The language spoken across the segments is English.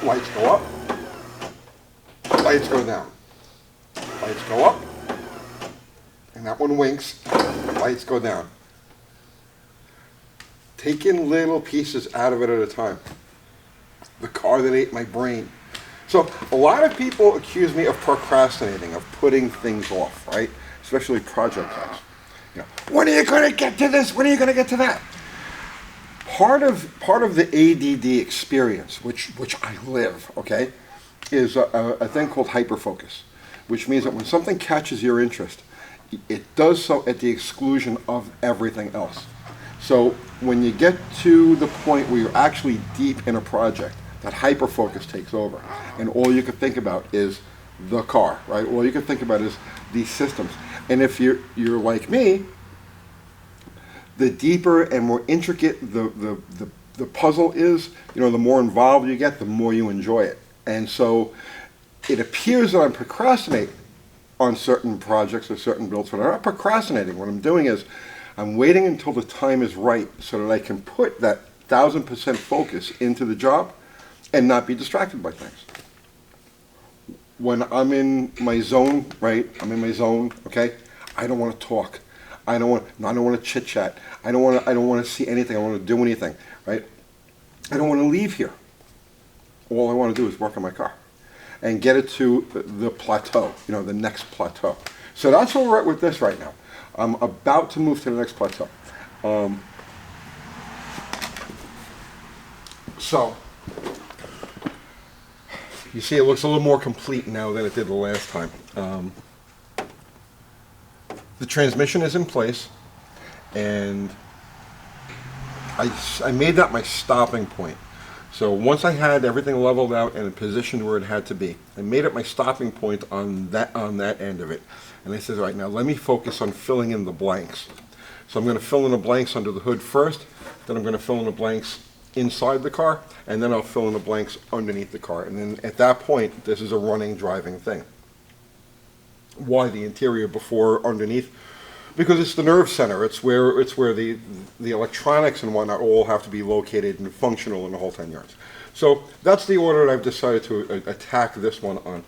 lights go up, lights go down. Lights go up, and that one winks, lights go down. Taking little pieces out of it at a time. The car that ate my brain. So a lot of people accuse me of procrastinating, of putting things off, right? Especially project types. You know, when are you going to get to this? When are you going to get to that? Part of the ADD experience, which I live, okay, is a thing called hyperfocus, which means that when something catches your interest, it does so at the exclusion of everything else. So when you get to the point where you're actually deep in a project, that hyperfocus takes over, and all you can think about is the car, right? All you can think about is these systems. And if you're like me, the deeper and more intricate the puzzle is, you know, the more involved you get, the more you enjoy it. And so it appears that I'm procrastinating on certain projects or certain builds, but I'm not procrastinating. What I'm doing is I'm waiting until the time is right so that I can put that 1000% focus into the job and not be distracted by things. When I'm in my zone, right? I'm in my zone, okay? I don't want to talk. I don't want to chit chat. I don't want to see anything. I don't want to do anything, right? I don't want to leave here. All I want to do is work on my car and get it to the plateau, you know, the next plateau. So that's where we're at with this right now. I'm about to move to the next plateau. So you see, it looks a little more complete now than it did the last time. The transmission is in place, and I made that my stopping point. So once I had everything leveled out and positioned where it had to be, I made it my stopping point on that end of it. And I said, all right, now let me focus on filling in the blanks. So I'm going to fill in the blanks under the hood first, then I'm going to fill in the blanks inside the car, and then I'll fill in the blanks underneath the car. And then at that point, this is a running, driving thing. Why the interior before underneath? Because it's the nerve center. It's where the electronics and whatnot all have to be located and functional in the whole 10 yards. So that's the order that I've decided to attack this one on.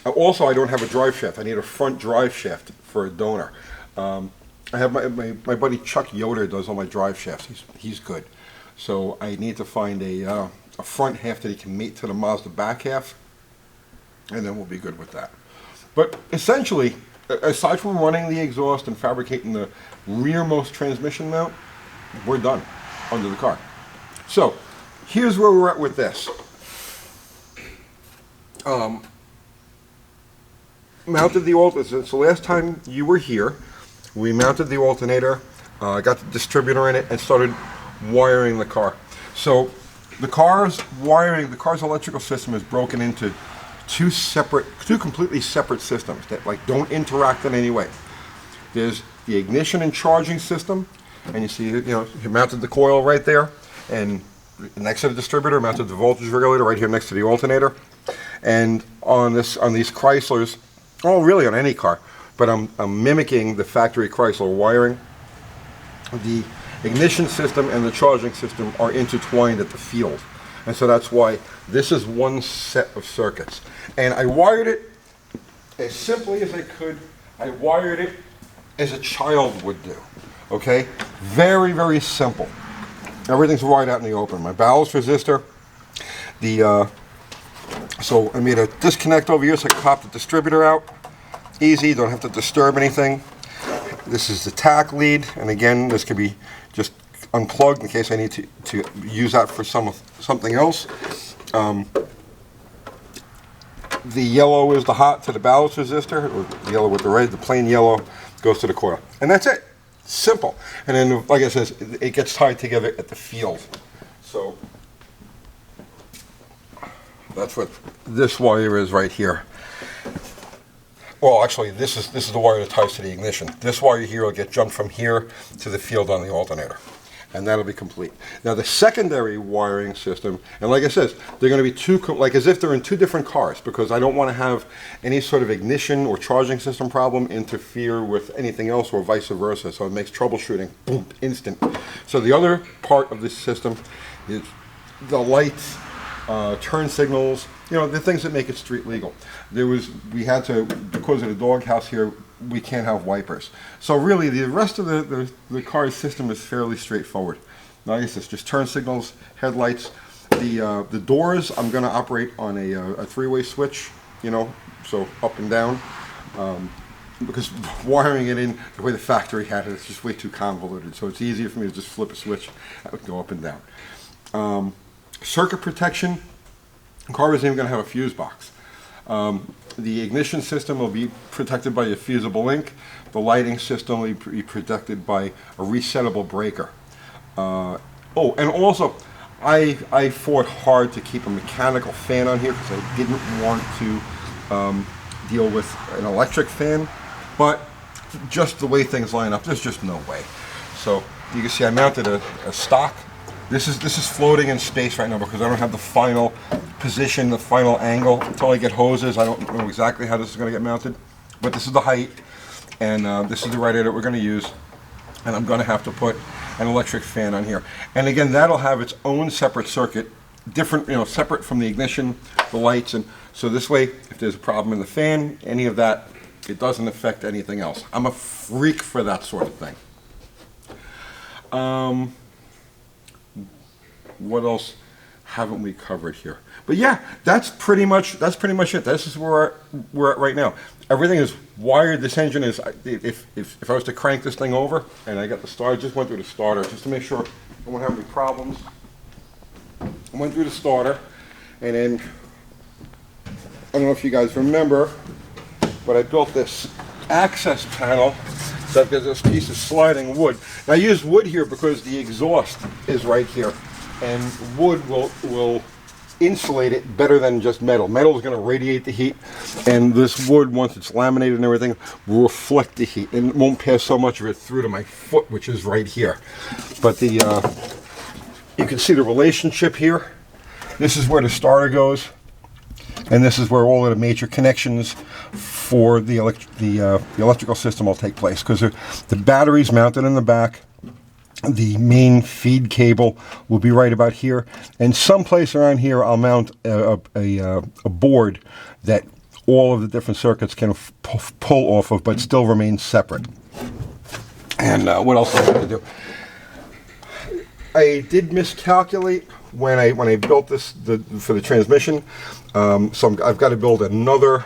Also, I don't have a drive shaft. I need a front drive shaft for a donor. I have my buddy Chuck Yoder does all my drive shafts. He's good. So I need to find a front half that he can mate to the Mazda back half, and then we'll be good with that. But essentially, aside from running the exhaust and fabricating the rearmost transmission mount, we're done under the car. So here's where we're at with this. Mounted the alternator. So last time you were here, we mounted the alternator, got the distributor in it, and started wiring the car. So the car's electrical system is broken into two completely separate systems that don't interact in any way. There's the ignition and charging system, and you see, you mounted the coil right there, and next to the distributor, mounted the voltage regulator right here next to the alternator. And on these Chryslers, oh, really on any car, but I'm mimicking the factory Chrysler wiring. The ignition system and the charging system are intertwined at the field. And so that's why this is one set of circuits. And I wired it as simply as I could. I wired it as a child would do. Okay? Very, very simple. Everything's wired out in the open. My ballast resistor. So I made a disconnect over here so I can pop the distributor out. Easy, don't have to disturb anything. This is the tack lead, and again, this could be just unplugged in case I need to use that for something else. The yellow is the hot to the ballast resistor, or the yellow with the red, the plain yellow goes to the coil. And that's it. Simple. And then, like I said, it gets tied together at the field. So that's what this wire is right here. Well, actually, this is the wire that ties to the ignition. This wire here will get jumped from here to the field on the alternator, and that'll be complete. Now, the secondary wiring system, and like I said, they're going to be like as if they're in two different cars, because I don't want to have any sort of ignition or charging system problem interfere with anything else or vice versa, so it makes troubleshooting, boom, instant. So the other part of this system is the lights. turn signals, the things that make it street legal. We had to, because of the doghouse here, we can't have wipers. So really, the rest of the car's system is fairly straightforward. Now, I guess it's just turn signals, headlights. The doors, I'm going to operate on a three-way switch, so up and down. Because wiring it in the way the factory had it, it's just way too convoluted. So it's easier for me to just flip a switch that would go up and down. Circuit protection, the car isn't even going to have a fuse box. The ignition system will be protected by a fusible link. The lighting system will be protected by a resettable breaker. And also, I fought hard to keep a mechanical fan on here because I didn't want to deal with an electric fan. But just the way things line up, there's just no way. So you can see I mounted a stock. This is floating in space right now because I don't have the final position, the final angle. Until I get hoses, I don't know exactly how this is going to get mounted. But this is the height, and this is the radiator that we're going to use. And I'm going to have to put an electric fan on here. And again, that'll have its own separate circuit, different, separate from the ignition, the lights. And so this way, if there's a problem in the fan, any of that, it doesn't affect anything else. I'm a freak for that sort of thing. What else haven't we covered here? But yeah, that's pretty much it. This is where we're at right now. Everything is wired. This engine is, if I was to crank this thing over and I got the starter, just went through the starter just to make sure I won't have any problems. I went through the starter, and then I don't know if you guys remember, but I built this access panel. So there's this piece of sliding wood. And I used wood here because the exhaust is right here, and wood will insulate it better than just metal. Metal is going to radiate the heat, and this wood, once it's laminated and everything, will reflect the heat, and it won't pass so much of it through to my foot, which is right here. But you can see the relationship here. This is where the starter goes, and this is where all of the major connections for the electrical system will take place, because the battery's mounted in the back. The main feed cable will be right about here, and someplace around here I'll mount a board that all of the different circuits can pull off of, but still remain separate. And what else do I have to do? I did miscalculate when I built this for the transmission, so I've got to build another.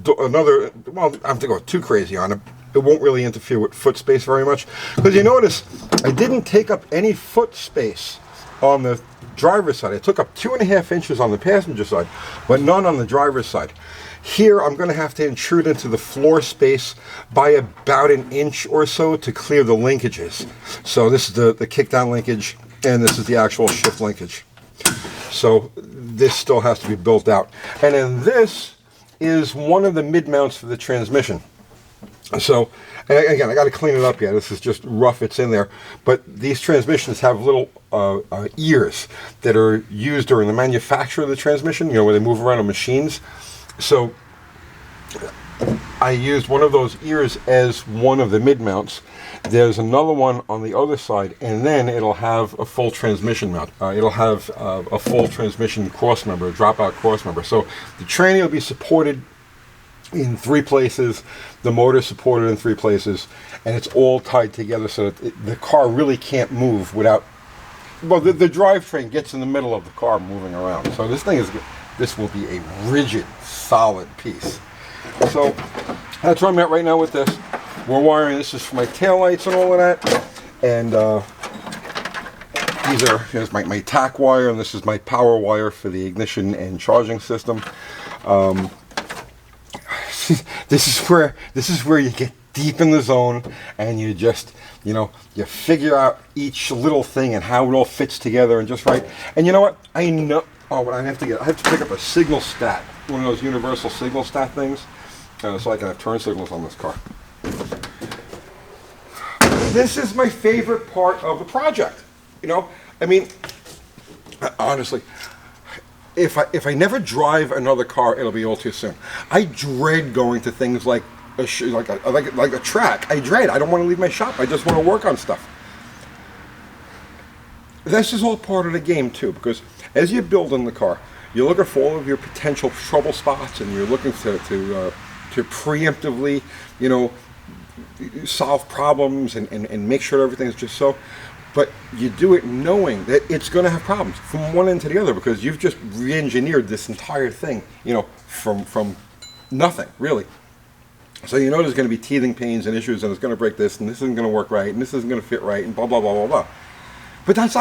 Well, I have to go too crazy on it. It won't really interfere with foot space very much, because you notice I didn't take up any foot space on the driver's side. I took up 2.5 inches on the passenger side, but none on the driver's side. Here I'm going to have to intrude into the floor space by about 1 inch or so to clear the linkages. So this is the kick down linkage, and this is the actual shift linkage. So this still has to be built out. And then this is one of the mid mounts for the transmission. So, and again, I got to clean it up yet. This is just rough, it's in there. But these transmissions have little ears that are used during the manufacture of the transmission, where they move around on machines. So I used one of those ears as one of the mid mounts. There's another one on the other side, and then it'll have a full transmission mount. It'll have a full transmission cross member, a dropout cross member. So the tranny will be supported in 3 places, the motor supported in 3 places, and it's all tied together so that the car really can't move without, well, the drivetrain gets in the middle of the car moving around. So this will be a rigid, solid piece. So that's where I'm at right now with this. We're wiring, this is for my taillights and all of that, and here's my tack wire, and this is my power wire for the ignition and charging system. This is where you get deep in the zone, and you just, you figure out each little thing and how it all fits together and just right. And you know what? I know. Oh, what I have to pick up a signal stat, one of those universal signal stat things, so I can have turn signals on this car. This is my favorite part of the project. I mean, honestly. If I never drive another car, it'll be all too soon. I dread going to things like a track. I don't want to leave my shop. I just want to work on stuff. this is all part of the game too, because as you're building the car, you're looking for all of your potential trouble spots, and you're looking to preemptively, you know, solve problems and make sure everything's just so. But you do it knowing that it's going to have problems from one end to the other, because you've just re-engineered this entire thing, you know, from nothing, really. So you know there's going to be teething pains and issues, and it's going to break this, and this isn't going to work right, and this isn't going to fit right, and blah, blah, blah, blah, blah. But that's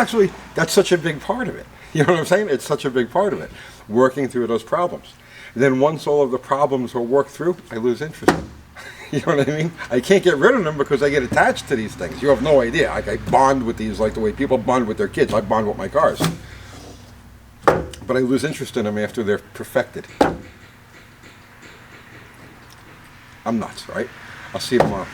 such a big part of it. You know what I'm saying? It's such a big part of it, working through those problems. And then once all of the problems are worked through, I lose interest in them. You know what I mean? I can't get rid of them because I get attached to these things. You have no idea. Like, I bond with these like the way people bond with their kids. I bond with my cars. But I lose interest in them after they're perfected. I'm nuts, right? I'll see you tomorrow.